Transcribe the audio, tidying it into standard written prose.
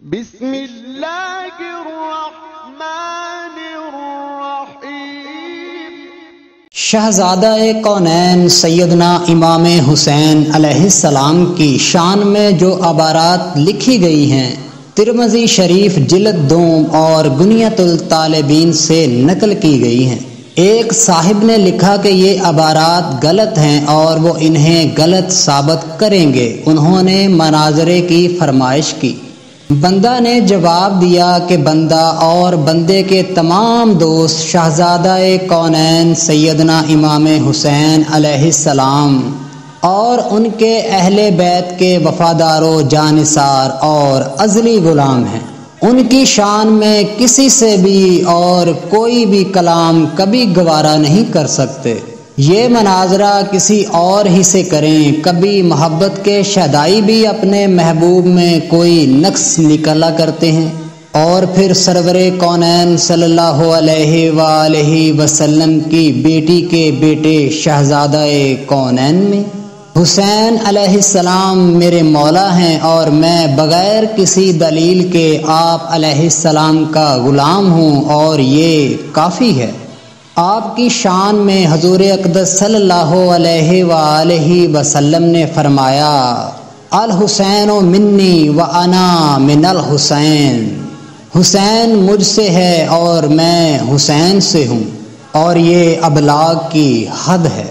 بسم اللہ الرحمن الرحیم۔ شہزادہ کونین سیدنا امام حسین علیہ السلام کی شان میں جو عبارات لکھی گئی ہیں ترمذی شریف جلد 2 اور غنیۃ الطالبین سے نقل کی گئی ہیں۔ ایک صاحب نے لکھا کہ یہ عبارات غلط ہیں اور وہ انہیں غلط ثابت کریں گے۔ انہوں نے مناظرے کی فرمائش کی۔ بندہ نے جواب دیا کہ بندہ اور بندے کے تمام دوست شہزادہ کونین سیدنا امام حسین علیہ السلام اور ان کے اہل بیت کے وفادار و جانثار اور ازلی غلام ہیں۔ ان کی شان میں کسی سے بھی اور کوئی بھی کلام کبھی گوارا نہیں کر سکتے۔ یہ مناظرہ کسی اور ہی سے کریں۔ کبھی محبت کے شیدائی بھی اپنے محبوب میں کوئی نقص نکالا کرتے ہیں اور پھر سرور کونین صلی اللہ علیہ وآلہ وسلم کی بیٹی کے بیٹے شہزادہ کونین میں حسین علیہ السلام میرے مولا ہیں اور میں بغیر کسی دلیل کے آپ علیہ السلام کا غلام ہوں اور یہ کافی ہے۔ آپ کی شان میں حضور اقدس صلی اللہ علیہ وآلہ وسلم نے فرمایا الحسین منی وانا من الحسین، حسین مجھ سے ہے اور میں حسین سے ہوں، اور یہ ابلاغ کی حد ہے۔